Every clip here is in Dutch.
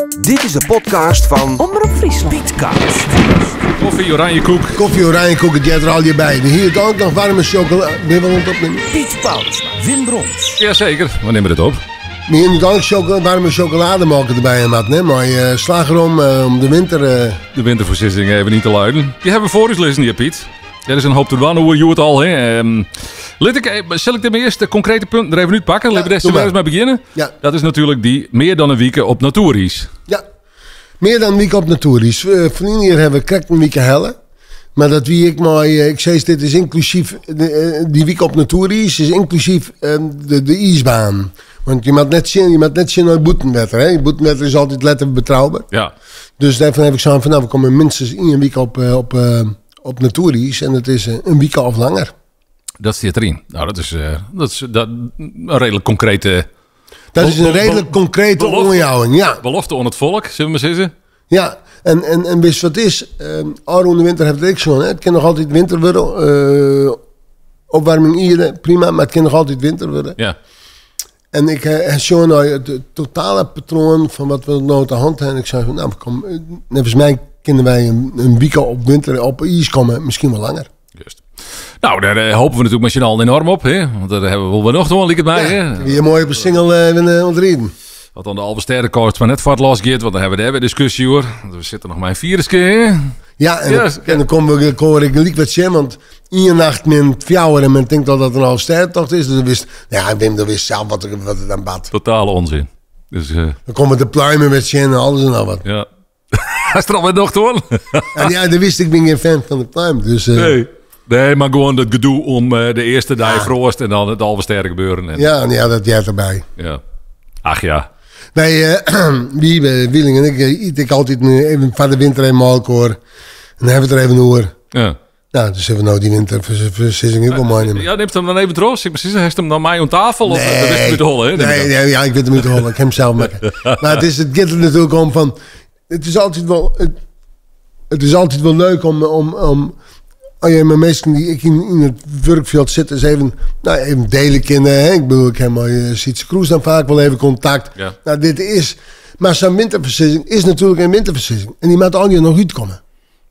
Dit is de podcast van Omroep Friesland. Pietcast. Koffie, oranje koek. Koffie, oranje koek, het jet er al je bij. Hier ook nog warme chocolade. Ben je wel opnemen? Piet Paulusma, Wim Brons. Jazeker, we nemen het op. Maar hier moet ook warme chocolade maken erbij en wat, hè? Maar slagroom om de winter... De winterversissing even niet te luiden. Die hebben we voor ons lezen hier, Piet. Er is een hoop te doen, hoe je het al, hè. Zal ik de eerste concrete punten er even uitpakken? Laten we doe daar eens mee beginnen. Ja. Dat is natuurlijk die meer dan een week op Natuuris. Ja, meer dan een week op Natuuris. Van hier hebben we krijgt een week helle. Maar dat wie ik maar... ik zei dit is inclusief... die week op Natuuris is inclusief de ijsbaan. Want je moet net zien naar Boetenwetter. Hè? Boetenwetter is altijd letterlijk betrouwbaar. Ja. Dus daarvan heb ik zo van... we komen minstens een week op Natuuris. En het is een week of langer. Dat zit erin. Nou, dat is een redelijk concrete... Dat is een redelijk concrete onderjouwing, ja. Belofte aan het volk, zullen we maar zeggen. Ja, en wist wat is? Aarde de winter heeft het ook zo. Het kan nog altijd winter worden. Opwarming hier, prima, maar het kan nog altijd winter worden. Ja. En ik heb zo nou het totale patroon van wat we nou te hand hebben. En ik zei van, nou, volgens mij kunnen wij een week op winter op ijs komen, misschien wel langer. Juist. Nou, daar hopen we natuurlijk met z'n allen enorm op, hè? Want daar hebben we wel nog doen, liek het mij, hè? Weer mooi op een single ontreden. Wat dan de Alversterrenkoorts maar net vat losgeeft, want dan hebben we daar weer discussie hoor. We zitten nog maar in virus keer. Ja, en dan komen ik liek wat zien, want in nacht met fjouwer en men denkt dat het een Alversterrentocht is. Dus dan wist, ja, Wim, dan wist zelf wat er dan bad. Totale onzin. Dus, dan komen de pluimen met zien en alles en al wat. Ja. Hij is er al weer nog hoor. En ja, dan wist ik ben geen fan van de pluim. Dus, Nee, maar gewoon het gedoe om de eerste dag vroost en dan het Alversterren gebeuren. En... Ja, dat jij erbij. Ja. Ach ja. Bij Wieling en ik eet ik altijd even van de winter eenmaal hoor. En dan hebben we het er even over. Ja. Nou, dus hebben we nou die winterversissing ook wel mooi nemen. Ja, neemt hem dan even terug. Ik precies, heeft hem dan mij aan tafel? Of Nee. dat wist je met de hollen, hè? Nee, ik weet hem niet te hollen. Ik heb hem zelf maken. Maar het gaat er natuurlijk om van... Het is altijd wel leuk om als je met mensen die ik in het werkveld zit, is even delen kunnen. Hè? Ik bedoel, ik heb maar Sietse Kroes dan vaak wel even contact. Ja. Nou, dit is... Maar zo'n winterversissing is natuurlijk een winterversissing. En die moet al niet nog uitkomen.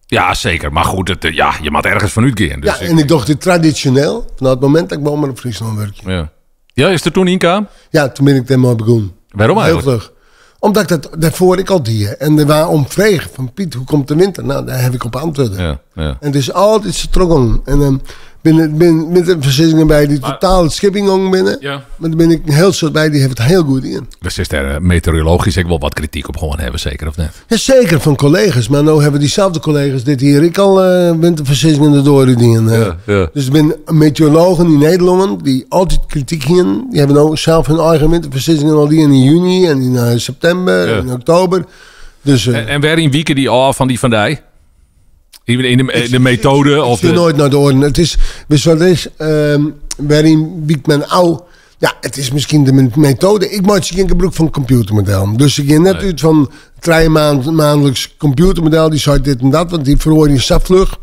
Ja, zeker. Maar goed, je moet ergens van uitgaan. Dus Ja, en ik dacht dit traditioneel, vanaf het moment dat ik bij Omroep op Friesland werk. Ja, is er toen in kwam? Ja, toen ben ik er maar begonnen. Waarom Heel eigenlijk? vlug. Omdat ik dat daarvoor ik al die. En er waren om vregen van Piet, hoe komt de winter? Nou, daar heb ik op antwoorden. Ja. En het is altijd struggle. En dan ben de versissingen bij die totaal schipping binnen. Ja. Maar dan ben ik een heel soort bij, die heeft het heel goed in. Dus is er meteorologisch ook wel wat kritiek op gewoon hebben, zeker of net? Ja, zeker van collega's. Maar nou hebben diezelfde collega's dit hier ik al winterversissingen erdoor doen. Ja. Dus er zijn meteorologen in Nederland die altijd kritiek hebben. Die hebben nou zelf hun eigen winterversissingen al die in juni en in september en in oktober. Dus, En waarin wieken die af van die Van Dijk? In de methode? Of je nooit naar de orde. Het is, dus wat is, waarin wiekt men al. Ja, het is misschien de methode. Ik maak geen gebruik van computermodel. Dus ik ging net uit van 3 maandelijks computermodel. Die zei dit en dat, want die verhoor je vlug.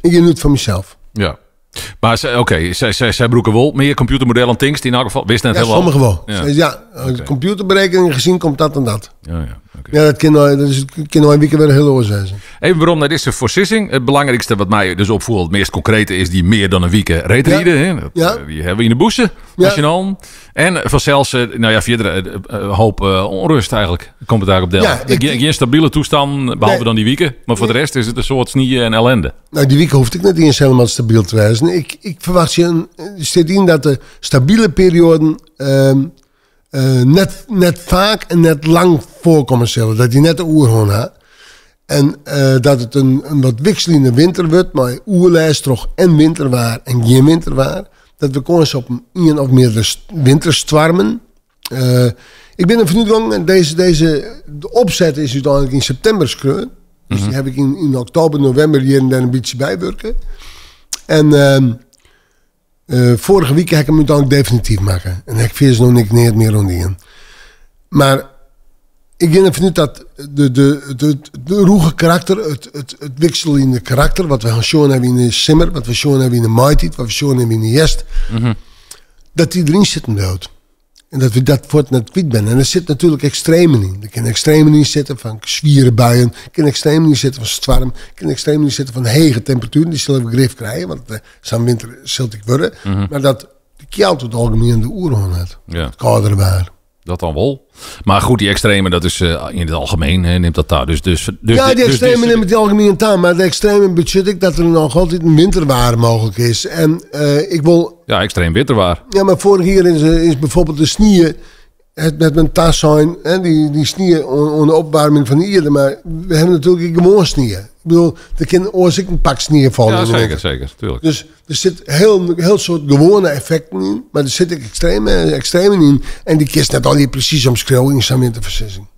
Ik ging uit van mezelf. Ja. Maar zij broeken wel meer computermodellen things die in elk geval wist net Ja, helemaal. sommige wel. Ja. Computerberekening gezien komt dat en dat. Ja. Ja, dat kan nou een week weer heel oor zijn. Even waarom dat is de versissing. Het belangrijkste wat mij dus opvoelt, het meest concrete, is die meer dan een week reetrieden. Ja. Die hebben we in de boezen, nationaal. En vanzelfs, verder hoop onrust eigenlijk. Komt het daar op deel. Ja, Geen stabiele toestand, behalve dan die weken. Maar voor de rest is het een soort snieën en ellende. Nou, die week hoeft ik net eens helemaal stabiel te wijzen. Ik verwacht zit in dat de stabiele perioden net vaak en net lang voorkomen zullen. Dat die net de oerhoorn had. En dat het een wat wisselende winter wordt, maar oerlijst toch en winterwaar en geen winterwaar. Dat we gewoon eens op een of meerdere winterstwarmen. Ik ben er vanuit gegaan en de opzet is uiteindelijk in september schreeuwen. Dus die heb ik in oktober, november hier en daar een beetje bijwerken. En vorige week heb ik hem uiteindelijk definitief maken. En ik vind ze nog niet meer rondingen. Maar ik ben er vanuit dat de roege karakter, het wisselende karakter, wat we gaan hebben in de simmer, wat we gaan hebben in de maaitijd, wat we gaan hebben in de jest, dat die erin zitten dood. En dat we dat voor het net kwijt zijn. En er zit natuurlijk extremen in. Er kunnen extremen in zitten van zwieren buien. Er kunnen extremen in zitten van storm. Er kunnen extremen in zitten van hege temperaturen. Die zullen we grif krijgen. Want zo'n winter zult ik worden. Maar dat de kjalt het algemeen de oerhoorn had. Ja. Het koudere waar. Dat dan wel. Maar goed, die extreme, dat is in het algemeen, neemt dat daar. Dus ja, die extremen nemen het algemeen aan. Maar de extremen betekent ik dat er nog altijd een winterwaar mogelijk is. En ik wil... Ja, extreem winterwaar. Ja, maar vorig jaar is bijvoorbeeld de sneeuw... Het met mijn tas zijn, die sneeuw onder opwarming van de Ierde. Maar we hebben natuurlijk gewoon sneeuw. Ik bedoel, er kan ook een pak sneeuw vallen. Ja, zeker, tuurlijk. Dus er zit heel soort gewone effecten in. Maar er zitten extremen in. En die kist net al die precies omschreeuwen in zo'n winterversissing.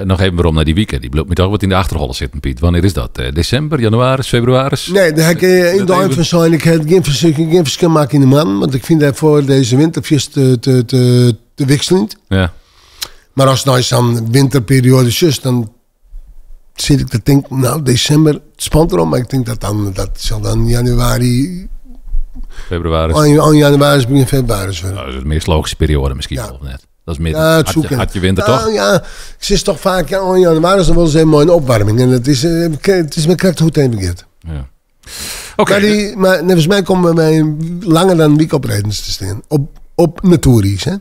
Nog even waarom naar die weekend. Die bloot me toch wat in de achterhollen zitten, Piet. Wanneer is dat? December, januari, februari? Nee, daar heb ik in de van zijn. Ik heb geen verschil maken in de man. Want ik vind dat voor deze winterfeest te wisselend. Ja. Maar als het nou zo'n winterperiode is, dan zit ik te denken, nou, december, het spant erom. Maar ik denk dat zal dan januari... Februari. Aan januari is begin februari. Nou, dat is de meest logische periode misschien wel net. Dat is midden. Ja, had je winter toch? Ja, ik zit toch vaak in januari, dan wel eens een mooie opwarming. En het is met kracht hoe het heen begint. Ja. Oké. Maar volgens mij komen wij langer dan een week op rijdens te staan. Op natuuris, hè?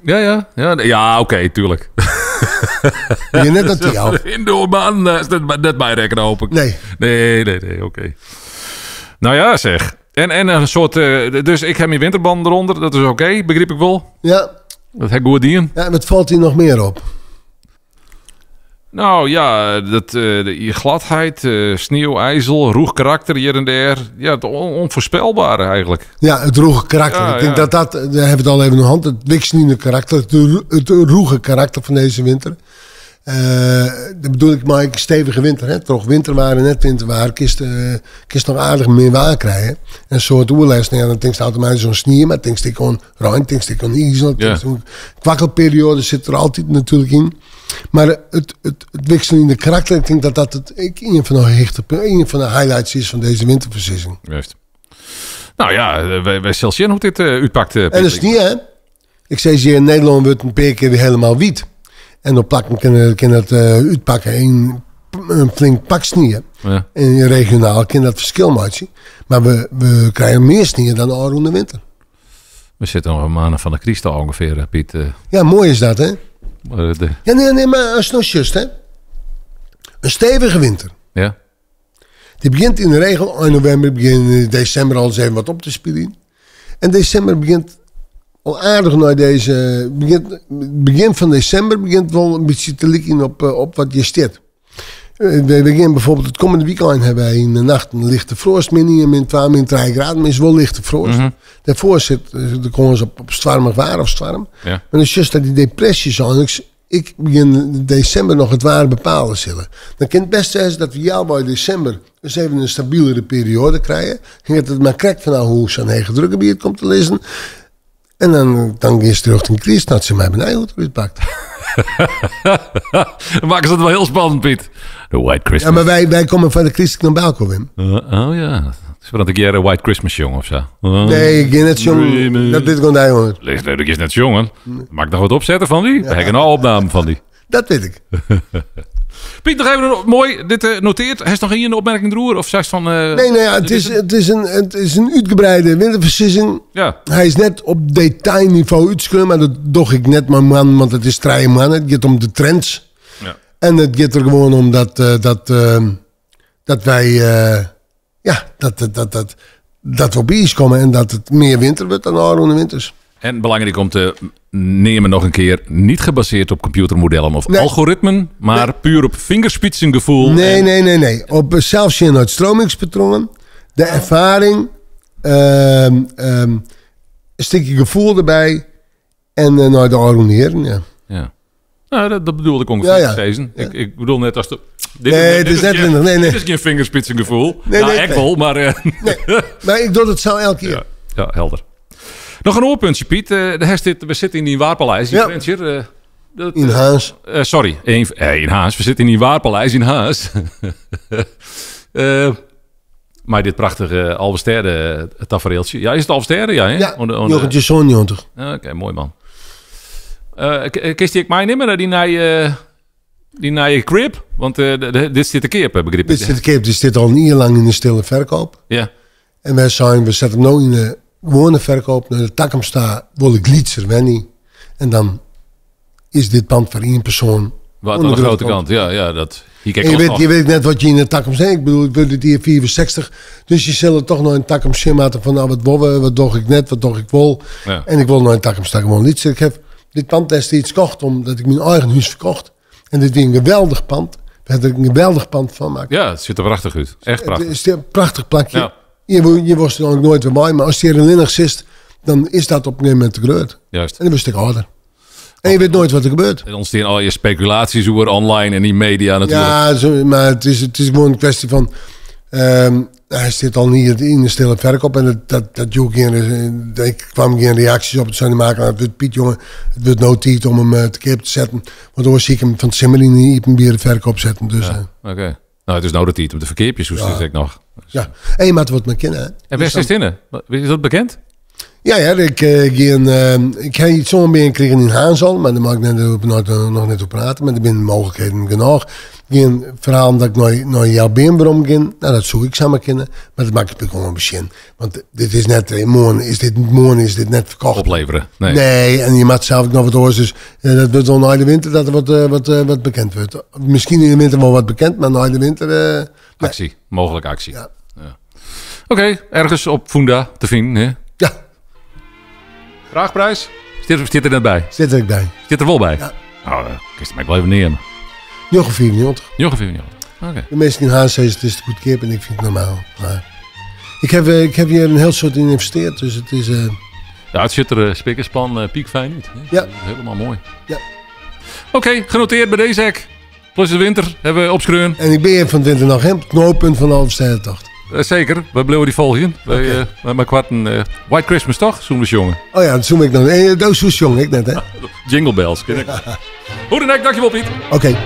Ja, oké, tuurlijk. Je net dat jou. Indoorman, is net bij rekenen hoop ik. Nee, oké. Nou ja, zeg. En een soort... dus ik heb mijn winterbanden eronder, dat is oké, begreep ik wel. Ja. Dat heb ik goed dien. Ja, wat valt hier nog meer op? Nou ja, die gladheid, sneeuw, ijzel, roeg karakter hier en daar. Ja, het onvoorspelbare eigenlijk. Ja, het roege karakter. Ja, ik denk dat daar hebben we het al even in de hand. Het wisselende karakter, het roege karakter van deze winter. Dat bedoel ik maar een stevige winter. Hè? Toch winterwaar en net winterwaar. Kist nog aardig meer waar krijgen. En een soort oerlijst. Nou ja, dan denk je automatisch zo'n sneeuw. Maar denk je gewoon ruim, denk je gewoon ijzel. Kwakkelperiode zit er altijd natuurlijk in. Maar het wisselende karakter, ik denk dat het een van de highlights is van deze winterversissing. Juist. Nou ja, wij zullen zien hoe dit uitpakt. En dat is niet, hè? Ik zei ze in Nederland wordt een paar keer helemaal wiet. En op plakken kan het uitpakken in een flink pak sneeuw. Ja. En regionaal kan dat verschil maken. Maar we krijgen meer sneeuw dan al rond de winter. We zitten nog een maanden van de Christen ongeveer, Piet. Ja, mooi is dat, hè? Ja, nee, maar als het nog just, hè? Een stevige winter. Ja. Die begint in de regel in november, begin december al eens even wat op te spelen. En december begint al aardig naar deze... Begin van december begint wel een beetje te likken op wat je stiert. We beginnen bijvoorbeeld het komende weekend hebben wij in de nacht een lichte frost, min 2, min 3 graden, maar is wel lichte frost. Mm-hmm. Daarvoor de komen ze op stormig waar of storm. Ja. Maar het is juist dat die depressies aan. Ik begin in december nog het waar bepalen zullen. Dan kan het best zijn dat we jou bij december eens even een stabielere periode krijgen. Ging het maar krijgt van nou hoe zo'n hege drukgebied komt te lezen. En dan is het terug in de crisis dat ze mij beneden goed uitpakt. Dan maken ze het wel heel spannend, Piet. The White Christmas. Ja, maar wij komen van de crisis naar Belko, Wim. Oh ja. Is dat ik een White Christmas jong of zo? Nee, ik ben net jong. Dat dit gewoon daar, jongen. Ligt leuk, ik is net jongen. Mag ik nog wat opzetten van die? Ja. We hebben een opname van die. Dat weet ik. Piet, nog even mooi dit noteert. Hij is nog hier een opmerking droer? Of zegt van... Nee, het is een uitgebreide winterversissing. Ja. Hij is net op detailniveau uitschreeuwen, maar dat doe ik net mijn man, want het is 3 man. Het gaat om de trends. Ja. En het gaat er gewoon om dat wij... dat we op iets komen en dat het meer winter wordt dan de winters. En belangrijk om te nemen nog een keer, niet gebaseerd op computermodellen of algoritmen, maar puur op vingerspitsengevoel. Nee. Op zelfs in uitstromingspatronen, de ervaring, een stukje gevoel erbij en naar de oriënteren. Ja. Nou, dat bedoelde ik ongeveer. Ja. Ik bedoel net als de... Dit is geen vingerspitsengevoel. Ik wel, maar... Nee, maar ik doe het zo elke keer. Ja, helder. Nog een oorpuntje, Piet. We zitten in die Waarpaleis. In Haas. In Haas. We zitten in die Waarpaleis in Haas. Maar dit prachtige Alvesterde tafereeltje. Ja, is het Alvesterde? Ja, hè? Ja, Jochentje Zonjontig. Oké, mooi man. Kist die ik mij nemen naar die naar je crib? Want dit zit een keer, heb ik begrepen. Dit zit een keer, dus dit al een jaar lang in de stille verkoop. Ja. En wij zijn, we zetten hem nu in de gewone verkoop. Naar de Takkumsta wil ik Lietser Wenny. En dan is dit pand voor één persoon. Wat aan de grote kant. Ja, dat... Je weet net wat je in de Takkum zegt. Ik bedoel, ik wil dit hier 64. Dus je zal er toch nog een Takkum maken van, nou, wat doe ik net, wat doe ik wel. Ja. En ik wil nog een Takkumsta gewoon Lietser. Ik heb dit pand destijds gekocht, omdat ik mijn eigen huis verkocht. En dit is een geweldig pand. We hebben er een geweldig pand van gemaakt. Ja, het ziet er prachtig uit. Echt prachtig. Het is een prachtig plakje. Ja. Je was er ook nooit weer bij, maar als je er in links zit, dan is dat op een gegeven moment te groot. Juist. En dan wist ik ouder. En je weet nooit wat er gebeurt. Er ontstaan al je speculaties over online en die media natuurlijk. Ja, maar het is gewoon een kwestie van... hij zit al niet in de stille verkoop. En ik kwam geen reacties op. Het zou niet maken. Het wordt Piet, jongen. Het wordt no tijd om hem te keer te zetten. Waardoor zie ik hem van Simmerlin niet meer de verkoop zetten. Dus, Ja, Oké. Nou, het is nou de tijd om de verkeerpjes, hoe zeg ik nog. Dus, ja. En je maakt wat met kinderen. En waar is het in? Is dat bekend? Ja, ik heb iets zo'n beetje gekregen in Haanzal, maar daar mag ik nog net op praten. Maar er zijn mogelijkheden genoeg. Geen verhaal dat ik naar jouw beenbrom ging. Nou, dat zoek ik samen kennen. Maar dat maakt het gewoon een begin. Want dit is net, morgen is dit net verkocht. Opleveren. Nee, en je maakt zelf ook nog wat oors. Dus dat wordt wel na de winter dat er wat bekend wordt. Misschien in de winter wel wat bekend, maar na de winter... Actie. Mogelijke actie. Ja. Oké, ergens op Funda te vinden. Hè? Ja. Vraagprijs? Zit er net bij? Zit er ook bij. Zit er wel bij? Ja. Nou, dan kun je mij blijven nemen. Nog een 94. Ongeveer niet. Oké. De meesten in Haas zeggen het is te goed kip en ik vind het normaal. Maar ik heb hier een heel soort in geïnvesteerd, dus het is... Ja, het ziet er spikkersplan piekfijn uit. Hè? Ja. Helemaal mooi. Ja. Oké, genoteerd bij deze hek. Plus de winter hebben we opschreeuwen. En ik ben hier van het winter nog het knooppunt van de Alverstijdentocht. Zeker, we blijven die volgen. Wij met kwarten White Christmas toch? Zo'n jongen. Oh ja, dat zoem ik nog. Dat is jong, ik net hè. Jingle bells. Ken ik. Hoe dan ook, dankjewel Piet. Oké.